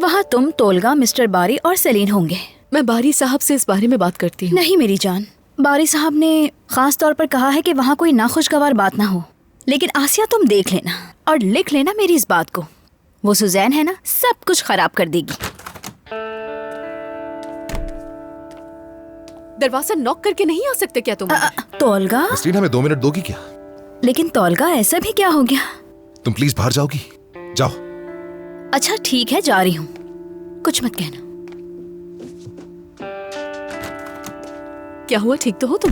वहाँ तुम, तोलगा, मिस्टर बारी और सेलीन होंगे। मैं बारी साहब से इस बारे में बात करती हूँ। नहीं मेरी जान, बारी साहब ने खास तौर पर कहा है कि वहाँ कोई नाखुशगवार बात ना हो। लेकिन आसिया तुम देख लेना और लिख लेना मेरी इस बात को। वो सुजैन है ना, सब कुछ खराब कर देगी। दरवाजा नॉक करके नहीं आ सकते क्या तुम? तोलगा, नसरीन हमें 2 मिनट दोगी क्या? लेकिन तोलगा ऐसा भी क्या हो गया? तुम प्लीज बाहर जाओगी? जाओ। अच्छा ठीक है, जा रही हूँ, कुछ मत कहना। क्या हुआ, ठीक तो हो तुम?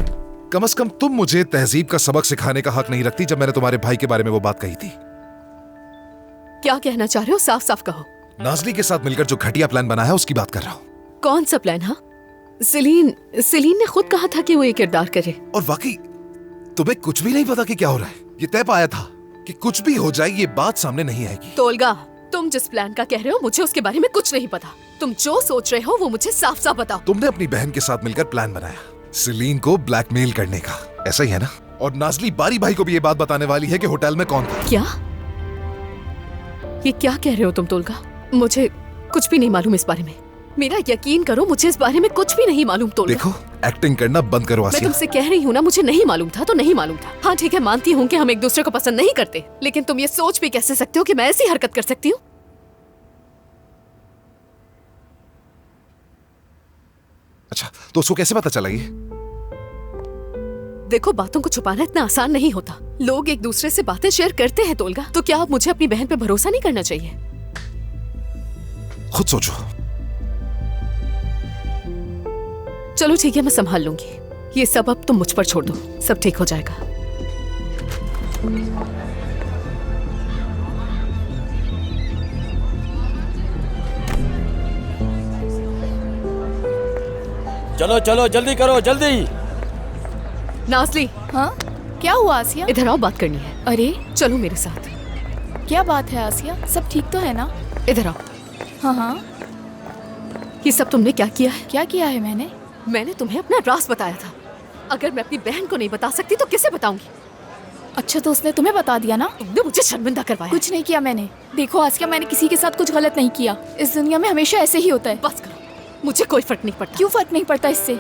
कम से कम तुम मुझे तहजीब का सबक सिखाने का हक नहीं रखती जब मैंने तुम्हारे भाई के बारे में वो बात कही थी। क्या कहना चाह रहे हो, साफ साफ कहो। नाज़ली के साथ मिलकर जो घटिया प्लान बना है उसकी बात कर रहा हूँ। कौन सा प्लान? हाँ, सेलीन ने खुद कहा था कि वो ये किरदार करे। और वाकई तुम्हें कुछ भी नहीं पता कि क्या हो रहा है। ये तय पाया था कि कुछ भी हो जाए ये बात सामने नहीं आएगी। तोलगा, तुम जिस प्लान का कह रहे हो मुझे उसके बारे में कुछ नहीं पता। तुम जो सोच रहे हो वो मुझे साफ साफ बताओ। तुमने अपनी बहन के साथ मिलकर प्लान बनाया सेलीन को ब्लैकमेल करने का, ऐसा ही है ना? और नाज़ली बारी भाई को भी ये बात बताने वाली है कि होटल में कौन था। क्या? ये क्या कह रहे हो तुम तोलगा? मुझे कुछ भी नहीं मालूम इस बारे में। मेरा यकीन करो, मुझे इस बारे में कुछ भी नहीं मालूम तोलगा। देखो, एक्टिंग करना बंद करो आसिया। मैं तुमसे कह रही हूँ ना, मुझे नहीं मालूम था तो नहीं मालूम था। हाँ ठीक है, मानती हूँ कि हम एक दूसरे को पसंद नहीं करते, लेकिन तुम ये सोच भी कैसे सकते हो कि मैं ऐसी हरकत कर सकती हूँ? अच्छा, तो उसको कैसे पता चला ये? देखो, बातों को छुपाना इतना आसान नहीं होता। लोग एक दूसरे से बातें शेयर करते हैं तोलगा। तो क्या अब मुझे अपनी बहन पे भरोसा नहीं करना चाहिए? खुद सोचो। चलो ठीक है, मैं संभाल लूंगी। ये सब अब तुम मुझ पर छोड़ दो, सब ठीक हो जाएगा। चलो चलो, जल्दी करो, जल्दी। नाज़ली। हाँ, क्या हुआ आसिया? इधर आओ, बात करनी है। अरे चलो मेरे साथ। क्या बात है आसिया, सब ठीक तो है ना? इधर आओ। हाँ हाँ। ये सब तुमने क्या किया है? क्या किया है मैंने? मैंने तुम्हें अपना राज बताया था। अगर मैं अपनी बहन को नहीं बता सकती तो किसे बताऊंगी? अच्छा, तो उसने तुम्हें बता दिया ना? तुमने मुझे शर्मिंदा करवाया। कुछ नहीं किया मैंने। देखो आसिया, मैंने किसी के साथ कुछ गलत नहीं किया। इस दुनिया में हमेशा ऐसे ही होता है। बस करो, मुझे कोई फर्क नहीं पड़ता। क्यों फर्क नहीं पड़ता इससे?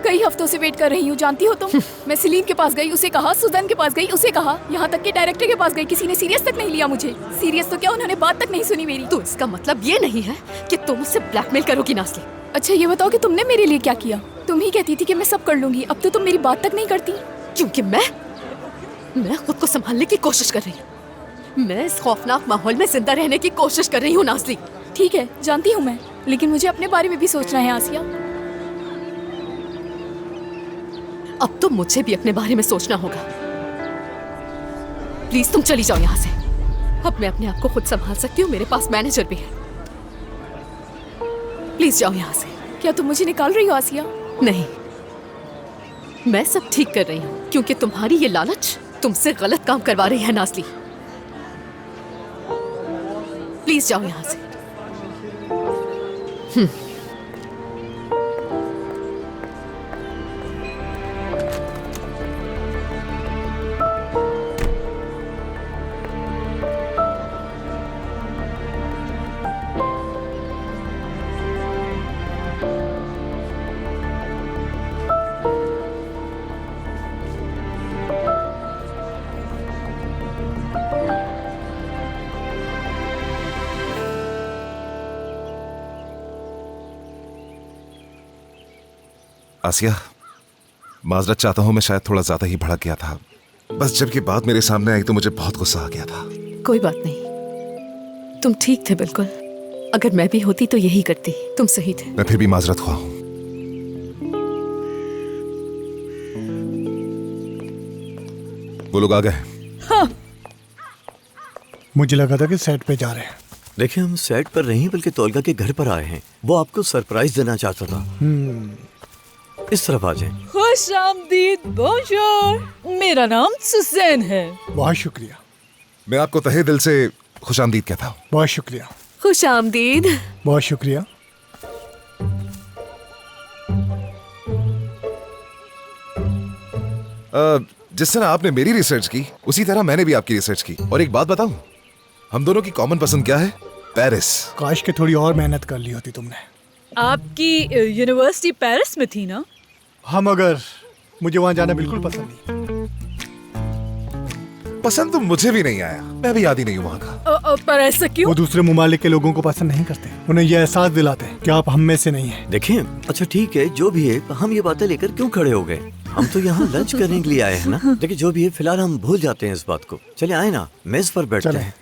कई हफ्तों से वेट कर रही हूँ, जानती हो तुम। मैं सेलीन के पास गई, उसे कहा, सुजैन के पास गई, उसे कहा, यहाँ तक कि डायरेक्टर के पास गई, किसी ने सीरियस तक नहीं लिया मुझे। सीरियस तो क्या, उन्होंने बात तक नहीं सुनी मेरी। तो इसका मतलब ये नहीं है कि तुम मुझसे ब्लैकमेल करोगी नाज़ली। अच्छा ये बताओ कि तुमने मेरे लिए क्या किया? तुम ही कहती थी कि मैं सब कर लूंगी, अब तो तुम मेरी बात तक नहीं करती। क्योंकि मैं खुद को संभालने की कोशिश कर रही हूँ। मैं इस खौफनाक माहौल में जिंदा रहने की कोशिश कर रही हूँ नाज़ली। ठीक है, जानती हूँ मैं, लेकिन मुझे अपने बारे में भी सोचना है आसिया। अब तो मुझे भी अपने बारे में सोचना होगा। प्लीज तुम चली जाओ यहाँ से। अब मैं अपने आप को खुद संभाल सकती हूँ, मेरे पास मैनेजर भी है। प्लीज जाओ यहाँ से। क्या तुम मुझे निकाल रही हो आसिया? नहीं, मैं सब ठीक कर रही हूँ, क्योंकि तुम्हारी ये लालच तुमसे गलत काम करवा रही है नाज़ली। प्लीज जाओ यहाँ से। आसिया, माजरत चाहता हूं, मैं शायद थोड़ा ज्यादा ही भड़क गया था। बस जब ये बात मेरे सामने आई तो मुझे बहुत गुस्सा आ गया था। कोई बात नहीं, तुम ठीक थे बिल्कुल। अगर मैं भी होती तो यही करती। तुम सही थे। मैं फिर भी माजरत हुआ हूं। वो लोग आ गए। हाँ। मुझे लगा था कि सेट पे जा रहे हैं। देखिए, हम सेट पर नहीं बल्कि तोलगा के घर पर आए हैं। वो आपको सरप्राइज देना चाहता था। इस तरफ आ जाएं। खुश आमदीद, बोंजोर। मेरा नाम सुजैन है। बहुत शुक्रिया। मैं आपको तहे दिल से खुश आमदीद कहता हूँ। बहुत शुक्रिया। खुश आमदीद। बहुत शुक्रिया। जिस तरह आपने मेरी रिसर्च की उसी तरह मैंने भी आपकी रिसर्च की। और एक बात बताऊं, हम दोनों की कॉमन पसंद क्या है? पेरिस। काश के थोड़ी और मेहनत कर ली होती तुमने। आपकी यूनिवर्सिटी पेरिस में थी ना? हाँ, मगर मुझे वहां जाना बिल्कुल पसंद नहीं। पसंद तो मुझे भी नहीं आया, मैं भी याद ही नहीं हूँ वहाँ का। पर ऐसा क्यों? वो दूसरे ममालिक के लोगों को पसंद नहीं करते, उन्हें यह एहसास दिलाते हैं कि आप हम में से नहीं हैं। देखिए, अच्छा ठीक है, जो भी है, हम ये बातें लेकर क्यों खड़े हो गए? हम तो यहाँ लंच करने के लिए आए हैं ना। देखिए, जो भी है, फिलहाल हम भूल जाते हैं इस बात को। चले आए ना, मेज पर बैठते चले हैं।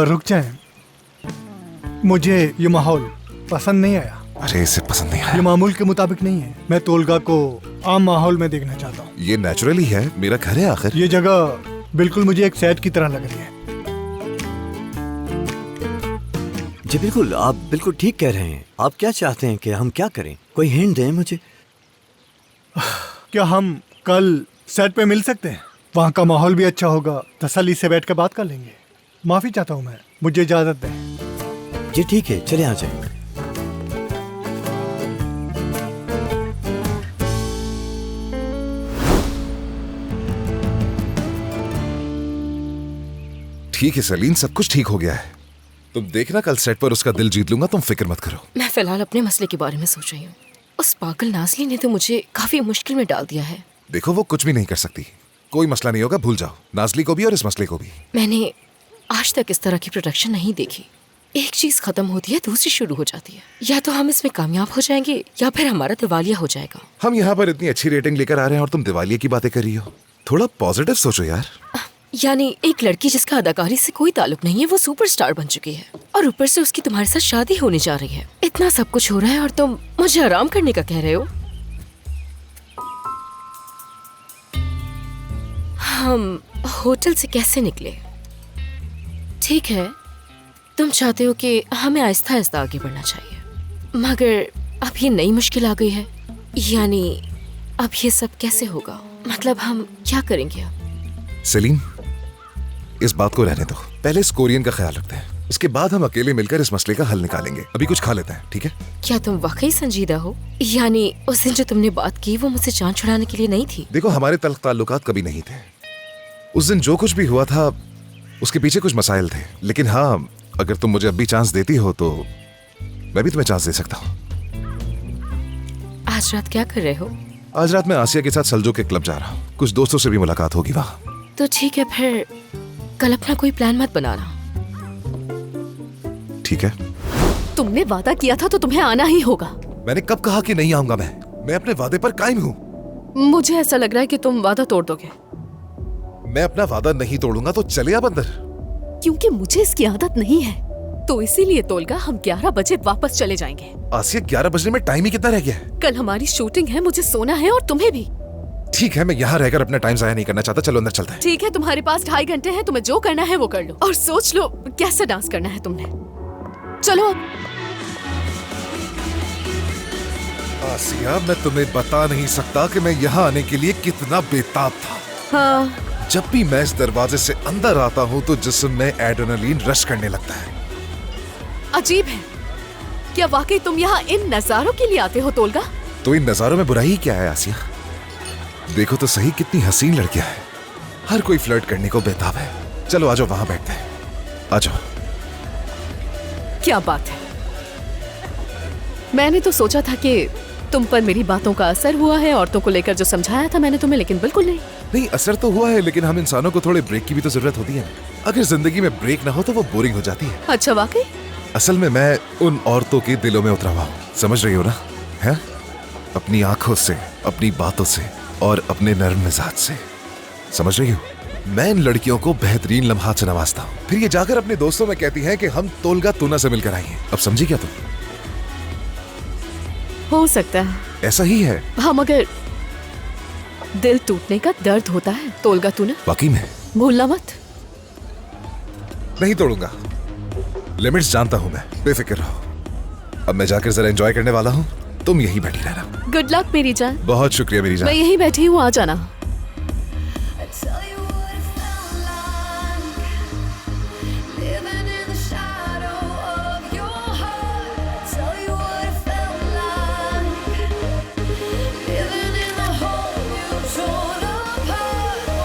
रुक जाएं। मुझे ये माहौल पसंद नहीं आया। अरे इसे पसंद नहीं ये आया। मामूल के मुताबिक नहीं है। मैं तोलगा को आम माहौल में देखना चाहता हूँ। ये नेचुरली है, मेरा घर है आखिर। ये जगह बिल्कुल मुझे एक सेट की तरह लग रही है। जी बिल्कुल, आप बिल्कुल ठीक कह रहे हैं। आप क्या चाहते हैं कि हम क्या करें? कोई हिंट दें मुझे। क्या हम कल सेट पे मिल सकते हैं? वहाँ का माहौल भी अच्छा होगा, तसल्ली से बैठ कर बात कर लेंगे। माफी चाहता हूँ मैं, मुझे इजाजत दें। जी ठीक है, चले आ जाए। ठीक है सलीन, सब कुछ ठीक हो गया है। तुम देखना, कल सेट पर उसका दिल जीत लूंगा, तुम फिक्र मत करो। मैं फिलहाल अपने मसले के बारे में सोच रही हूँ। उस पागल नाज़ली ने तो मुझे काफी मुश्किल में डाल दिया है। देखो, वो कुछ भी नहीं कर सकती। कोई मसला नहीं होगा, भूल जाओ नाज़ली को भी और इस मसले को भी। मैंने आज तक इस तरह की प्रोडक्शन नहीं देखी। एक चीज खत्म होती है, दूसरी शुरू हो जाती है। या तो हम इसमें कामयाब हो जाएंगे या फिर हमारा दिवालिया हो जाएगा। हम यहाँ पर इतनी अच्छी रेटिंग लेकर आ रहे हैं और तुम दिवालिये की बातें कर रही हो। थोड़ा पॉजिटिव सोचो यार। यानी एक लड़की जिसका अदाकारी से कोई ताल्लुक नहीं है, वो सुपरस्टार बन चुकी है और ऊपर से उसकी तुम्हारे साथ शादी होने जा रही है। इतना सब कुछ हो रहा है और तुम मुझे आराम करने का कह रहे हो। हम होटल से कैसे निकले? ठीक है, तुम चाहते हो कि हमें आहिस्ता आहिस्ता आगे बढ़ना चाहिए, मगर अब ये नई मुश्किल आ गई है। यानी अब ये सब कैसे होगा? मतलब हम क्या करेंगे अब? सेलीन, इस बात को रहने दो। पहले इस कोरियन का ख्याल रखते हैं, उसके बाद हम अकेले मिलकर इस मसले का हल निकालेंगे। अभी कुछ खा लेते हैं, ठीक है? क्या तुम वाकई संजीदा हो? यानी उस दिन जो तुमने बात की वो मुझसे जान छुड़ाने के लिए नहीं थी? देखो, हमारे तल्ख ताल्लुकात कभी नहीं थे। उस दिन जो कुछ भी हुआ था उसके पीछे कुछ मसाइल थे, लेकिन हाँ, अगर तुम मुझे अब भी चांस देती हो तो मैं भी तुम्हें चांस दे सकता हूँ। आज रात क्या कर रहे हो? आज रात मैं आसिया के साथ सल्जो के क्लब जा रहा हूँ। कुछ दोस्तों से भी मुलाकात होगी वहाँ। तो ठीक है, फिर कल अपना कोई प्लान मत बनाना। ठीक है? तुमने वादा किया था तो तुम्हें आना ही होगा। मैंने कब कहा कि नहीं आऊंगा? मैं अपने वादे पर कायम हूँ। मुझे ऐसा लग रहा है कि तुम वादा तोड़ दोगे। मैं अपना वादा नहीं तोड़ूंगा तो चले आप अंदर। क्योंकि मुझे इसकी आदत नहीं है, तो इसीलिए तोलगा हम 11 बजे वापस चले जाएंगे। आसिया, 11 बजने में टाइम ही कितना रह गया है? कल हमारी शूटिंग है, मुझे सोना है और तुम्हें भी। ठीक है, मैं यहाँ रहकर अपना टाइम जाया नहीं करना चाहता। चलो अंदर चलते हैं। ठीक है, तुम्हारे पास 2.5 घंटे हैं, तुम्हें जो करना है वो कर लो और सोच लो कैसे डांस करना है तुमने। चलो अब। आसिया, मैं तुम्हें बता नहीं सकता कि मैं यहाँ आने के लिए कितना बेताब था। हाँ, जब भी मैं इस दरवाजे से अंदर आता हूँ तो जिस्म में एड्रेनलिन रश करने लगता है। अजीब है। क्या वाकई तुम यहाँ इन नजारों के लिए आते हो तोलगा? तो इन नजारों में बुराई क्या है आसिया? देखो तो सही, कितनी हसीन लड़कियां हैं। हर कोई फ्लर्ट करने को बेताब है। चलो आ जाओ, वहां बैठते हैं। आ जाओ। क्या बात है? मैंने तो सोचा था कि तुम पर मेरी बातों का असर हुआ है, औरतों को लेकर जो समझाया था मैंने तुम्हें, लेकिन बिल्कुल नहीं। नहीं, असर तो हुआ है, लेकिन हम इंसानों को थोड़े ब्रेक की भी तो जरूरत होती है। अगर जिंदगी में ब्रेक ना हो तो वो बोरिंग हो जाती है। अच्छा, वाकई? असल में मैं उन औरतों के दिलों में उतरा हुआ हूं, समझ रही हो ना? है? अपनी आंखों से, अपनी बातों से और अपने नर्म मिजाज से, समझ रही हो? मैं इन लड़कियों को बेहतरीन लम्हात से नवाजता हूँ, फिर ये जाकर अपने दोस्तों में कहती हैं कि हम तोलगा तूना से मिलकर आई हैं। अब समझी क्या तुम? हो सकता है ऐसा ही है। हाँ, मगर दिल टूटने का दर्द होता है तोलगा तूना, वाकई में। भूलना मत। नहीं तोड़ूंगा, लिमिट्स जानता हूं मैं, बेफिक्र रहो। अब मैं जाकर जरा एंजॉय करने वाला हूँ, तुम यहीं बैठी रहना। गुड लक मेरी जान। बहुत शुक्रिया मेरी जान। मैं यहीं बैठी हूँ, आ जाना।